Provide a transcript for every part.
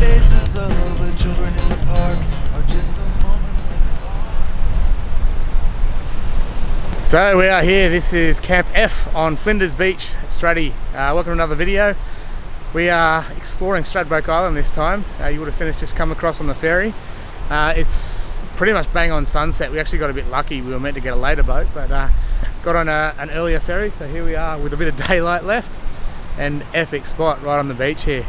faces of the children in the park are just a moment. So we are here, this is Camp F on Flinders Beach at Straddie. Welcome to another video. We are exploring Stradbroke Island this time. You would have seen us just come across on the ferry. It's pretty much bang on sunset. We actually got a bit lucky. We were meant to get a later boat, but got on an earlier ferry. So here we are with a bit of daylight left. An epic spot right on the beach here.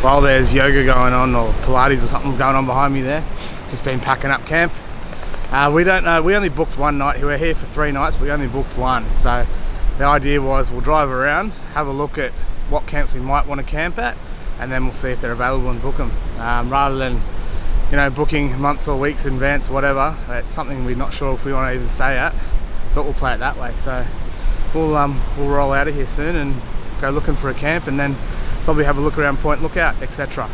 While there's yoga going on or Pilates or something going on behind me there, just been packing up camp. We don't know, we only booked one night. We're here for 3 nights, but we only booked one. So the idea was we'll drive around, have a look at what camps we might want to camp at, and then we'll see if they're available and book them. Rather than, you know, booking months or weeks in advance or whatever, it's something we're not sure if we want to even stay at. Thought we'll play it that way. So we'll roll out of here soon and go looking for a camp, and then probably have a look around Point Lookout, etc.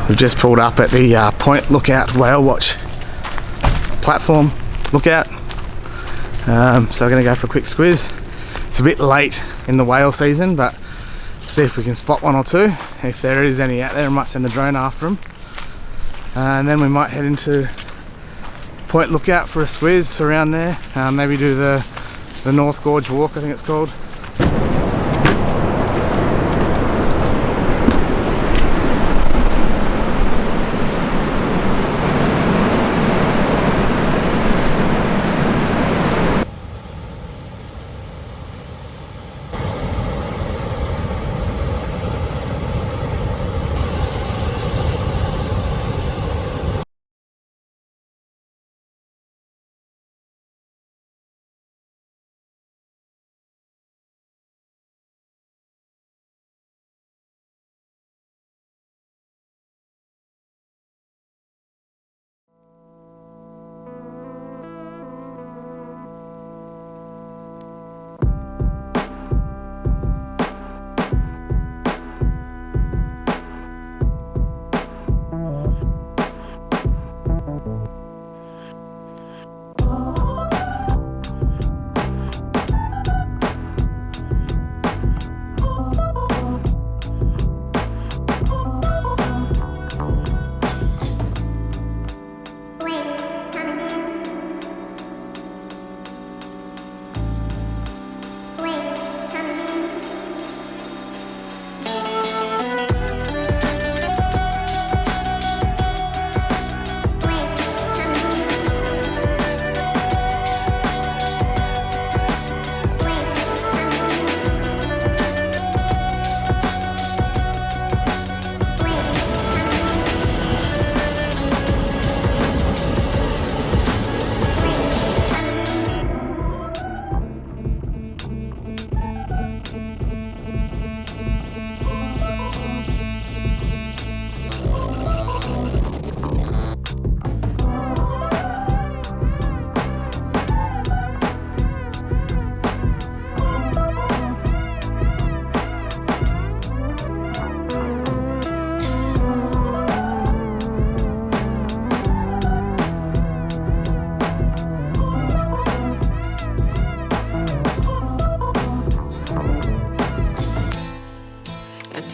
We've just pulled up at the Point Lookout Whale Watch platform lookout. So we're going to go for a quick squiz. It's a bit late in the whale season, but see if we can spot one or two. If there is any out there, I might send the drone after them. And then we might head into Point Lookout for a squiz around there. Maybe do the North Gorge Walk, I think it's called.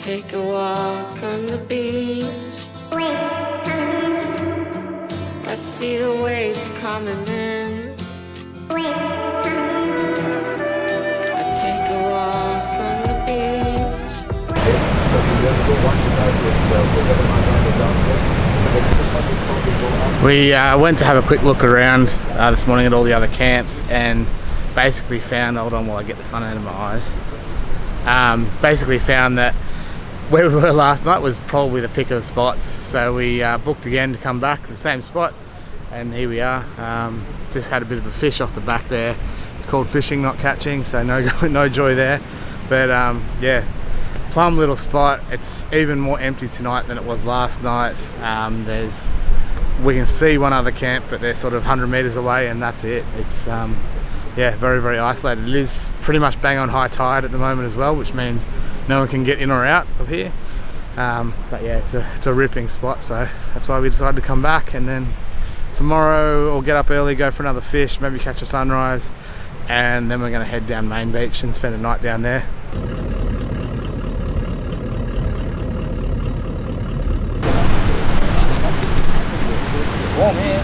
take a walk on the beach. I see the waves coming in. I take a walk on the beach. We went to have a quick look around this morning at all the other camps and basically found, hold on while I get the sun out of my eyes, basically found that where we were last night was probably the pick of the spots. So we booked again to come back to the same spot, and here we are. Just had a bit of a fish off the back there. It's called fishing, not catching, so no joy there. But yeah, plum little spot. It's even more empty tonight than it was last night. We can see one other camp, but they're sort of 100 meters away, and that's it. It's yeah, very, very isolated. It is pretty much bang on high tide at the moment as well, which means no one can get in or out of here. But yeah, it's a ripping spot, so that's why we decided to come back. And then tomorrow we'll get up early, go for another fish, maybe catch a sunrise, and then we're going to head down Main Beach and spend a night down there. Warm here.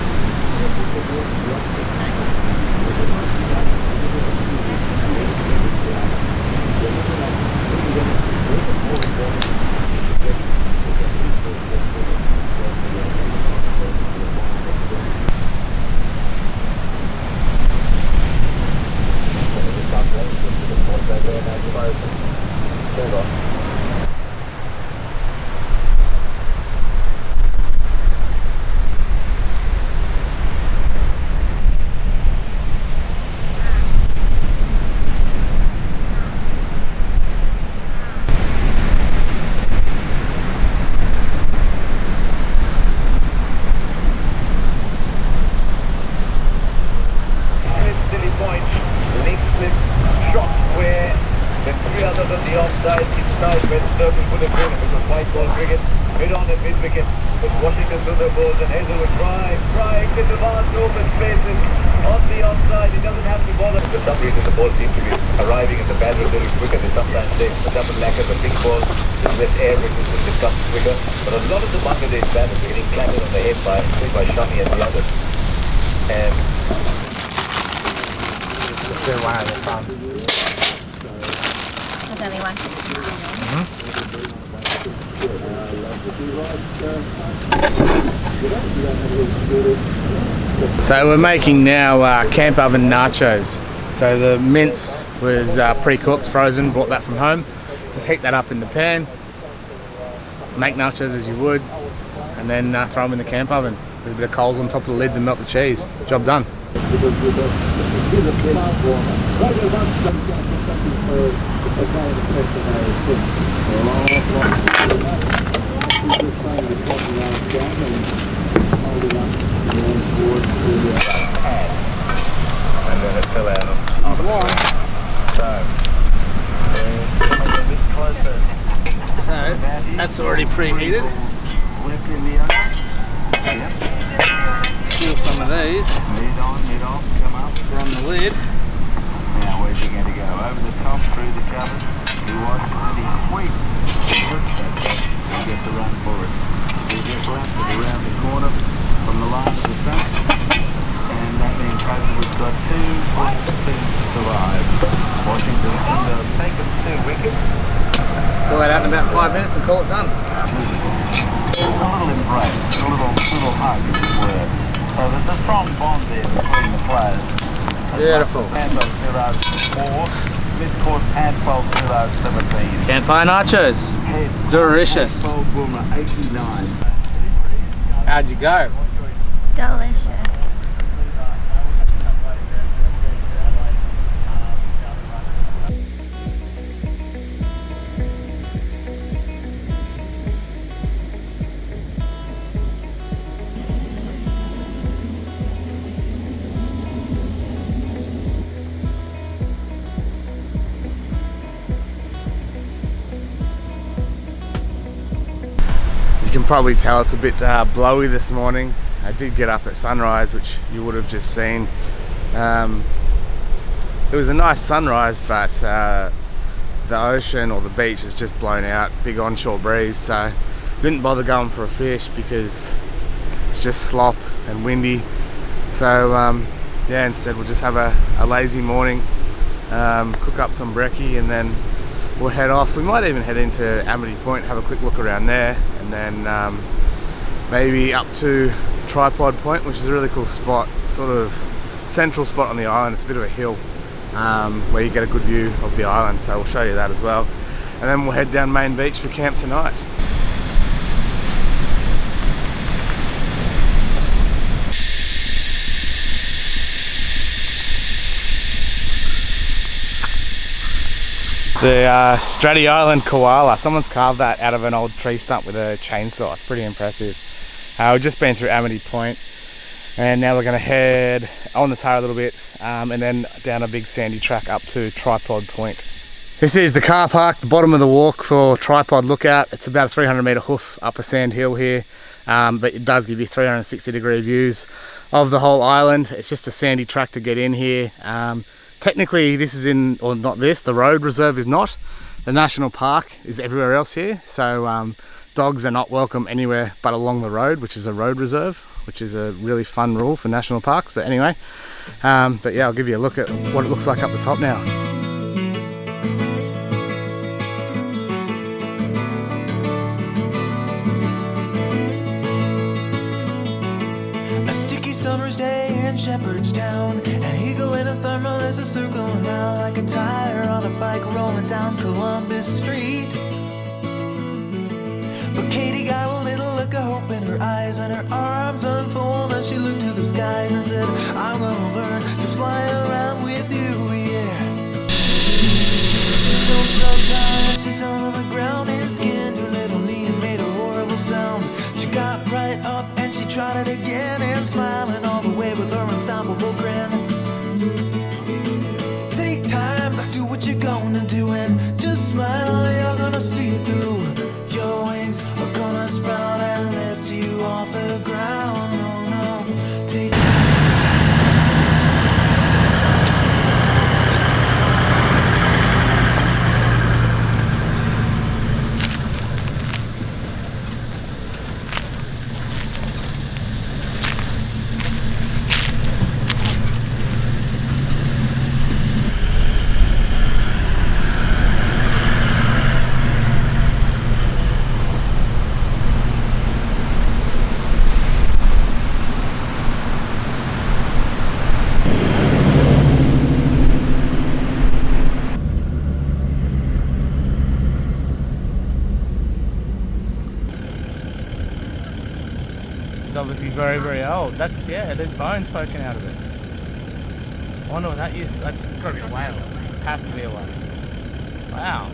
Just do one at a time. There's only one. So we're making now camp oven nachos. So the mince was pre-cooked, frozen, brought that from home. Just heat that up in the pan, make nachos as you would, and then throw them in the camp oven with a bit of coals on top of the lid to melt the cheese. Job done. And then it fell out on the one. So that's already preheated. Steal some of these. Lead on, come up. From the lid. Now where's he going to go? Over the top, through the cupboard. He watches it, he sweeps. He gets the run for it. He just laps it around the corner from the line of the sun. And that means we've got 2 to survive. Washington under take them 2 wickets. Pull that out in about 5 minutes and call it done. A little embrace, a little hug, as it were. So there's a strong bond there between the players. Beautiful. Handball 0-4, mid-court handball 0-17. Campfire nachos. Delicious. Boomer 89. How'd you go? It's delicious. You can probably tell it's a bit blowy this morning. I did get up at sunrise, which you would have just seen. It was a nice sunrise, but the ocean or the beach is just blown out, big onshore breeze, so didn't bother going for a fish because it's just slop and windy. So yeah, instead we'll just have a lazy morning, cook up some brekkie, and then we'll head off. We might even head into Amity Point, have a quick look around there, and then maybe up to Tripod Point, which is a really cool spot, sort of central spot on the island. It's a bit of a hill where you get a good view of the island, so we'll show you that as well. And then we'll head down Main Beach for camp tonight. The Straddie Island koala. Someone's carved that out of an old tree stump with a chainsaw. It's pretty impressive. We've just been through Amity Point, and now we're going to head on the tail a little bit, and then down a big sandy track up to Tripod Point. This is the car park, the bottom of the walk for Tripod Lookout. It's about a 300 metre hoof up a sand hill here, but it does give you 360-degree views of the whole island. It's just a sandy track to get in here. Technically this is in, or not this, the road reserve is not. The national park is everywhere else here, so dogs are not welcome anywhere but along the road, which is a road reserve, which is a really fun rule for national parks. But anyway, but yeah, I'll give you a look at what it looks like up the top now. A sticky summer's day in Shepherdstown, an eagle in a thermal is a circling round like a tire on a bike rolling down Columbus Street. But Katie got a little look of hope in her eyes, and her arms unfold, and she looked to the skies and said, I'm gonna learn to fly around with you, yeah. She jumped up high and she fell to the ground and skinned her little knee and made a horrible sound. She got right up and she tried it again, and smiling all the way with her unstoppable grin. Take time, do what you're gonna do, and just smile, you're gonna see it through. Your wings are gonna sprout and lift you off the ground. No, no, take time. Obviously very, very old. That's, yeah, there's bones poking out of it. I wonder what that used to, it's got to be a whale. Have to be a whale. Wow.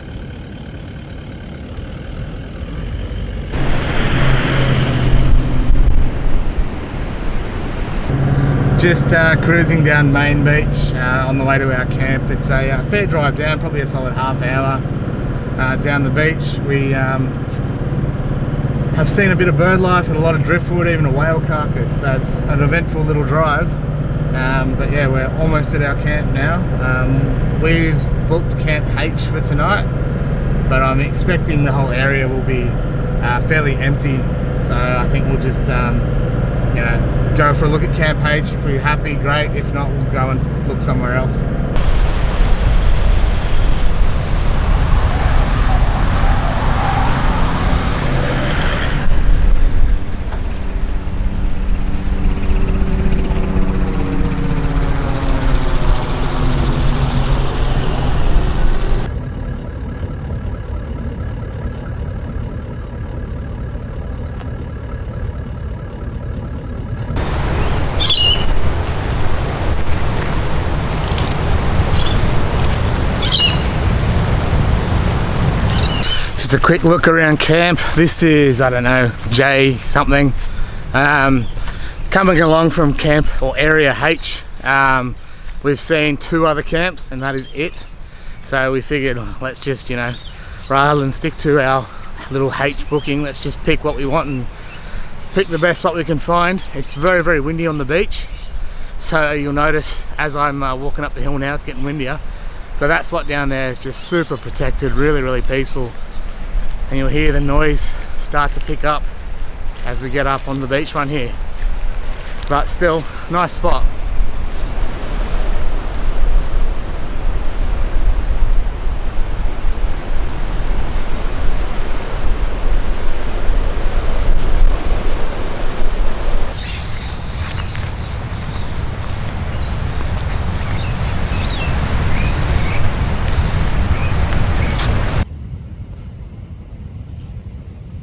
Just cruising down Main Beach on the way to our camp. It's a fair drive down, probably a solid half hour down the beach. We have seen a bit of bird life and a lot of driftwood, even a whale carcass, so it's an eventful little drive. But yeah, we're almost at our camp now. We've booked Camp H for tonight, but I'm expecting the whole area will be fairly empty, so I think we'll just you know, go for a look at Camp H. If we're happy, great. If not, we'll go and look somewhere else. Just a quick look around camp. This is, I don't know, J something. Coming along from camp or area H, we've seen 2 other camps and that is it. So we figured, let's just, you know, rather than stick to our little H booking, let's just pick what we want and pick the best spot we can find. It's very, very windy on the beach. So you'll notice as I'm walking up the hill now, it's getting windier. So that spot down there is just super protected, really, really peaceful. And you'll hear the noise start to pick up as we get up on the beachfront here. But still, nice spot.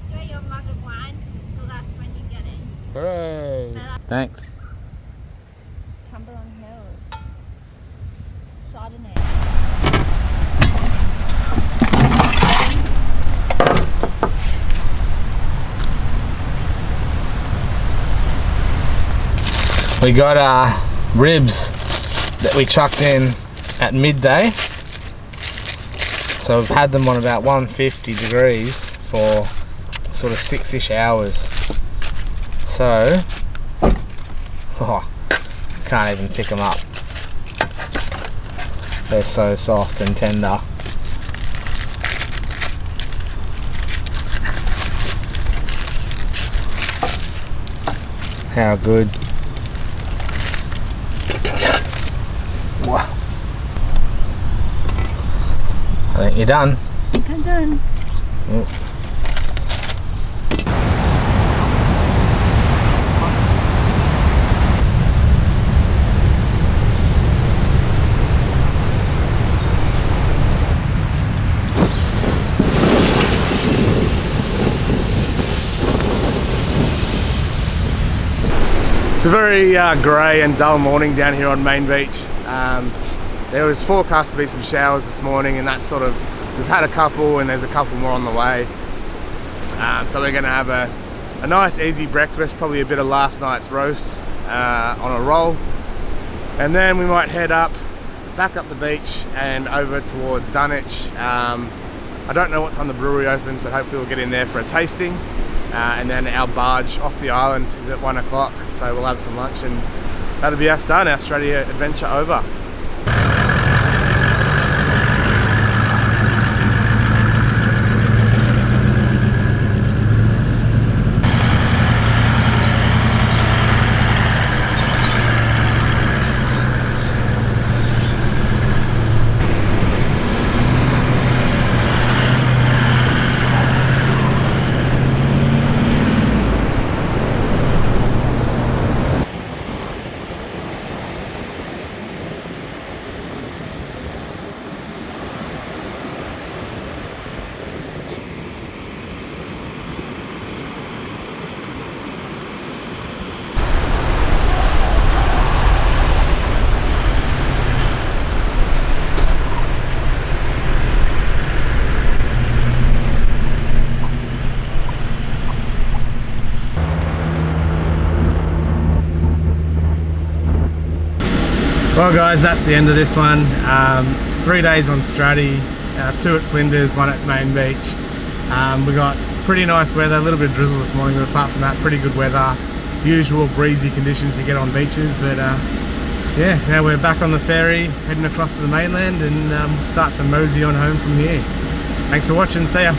Enjoy your mug of wine. It's the last one you get in. Hooray! Thanks. Tumble on Hills. Chardonnay. We got ribs that we chucked in at midday. So we've had them on about 150 degrees for sort of 6-ish hours. So, can't even pick them up. They're so soft and tender. How good. Wow. I think you're done. I think I'm done. It's a very grey and dull morning down here on Main Beach. There was forecast to be some showers this morning, and that's sort of, we've had a couple and there's a couple more on the way. So we're going to have a nice easy breakfast, probably a bit of last night's roast on a roll, and then we might head back up the beach and over towards Dunwich. I don't know what time the brewery opens, but hopefully we'll get in there for a tasting. And then our barge off the island is at 1 o'clock, so we'll have some lunch and that'll be us done, our Straddie adventure over. Well guys, that's the end of this one. 3 days on Straddie, 2 at Flinders, 1 at Main Beach. We got pretty nice weather, a little bit of drizzle this morning, but apart from that, pretty good weather. Usual breezy conditions you get on beaches, but yeah, now we're back on the ferry, heading across to the mainland and start to mosey on home from here. Thanks for watching, see ya.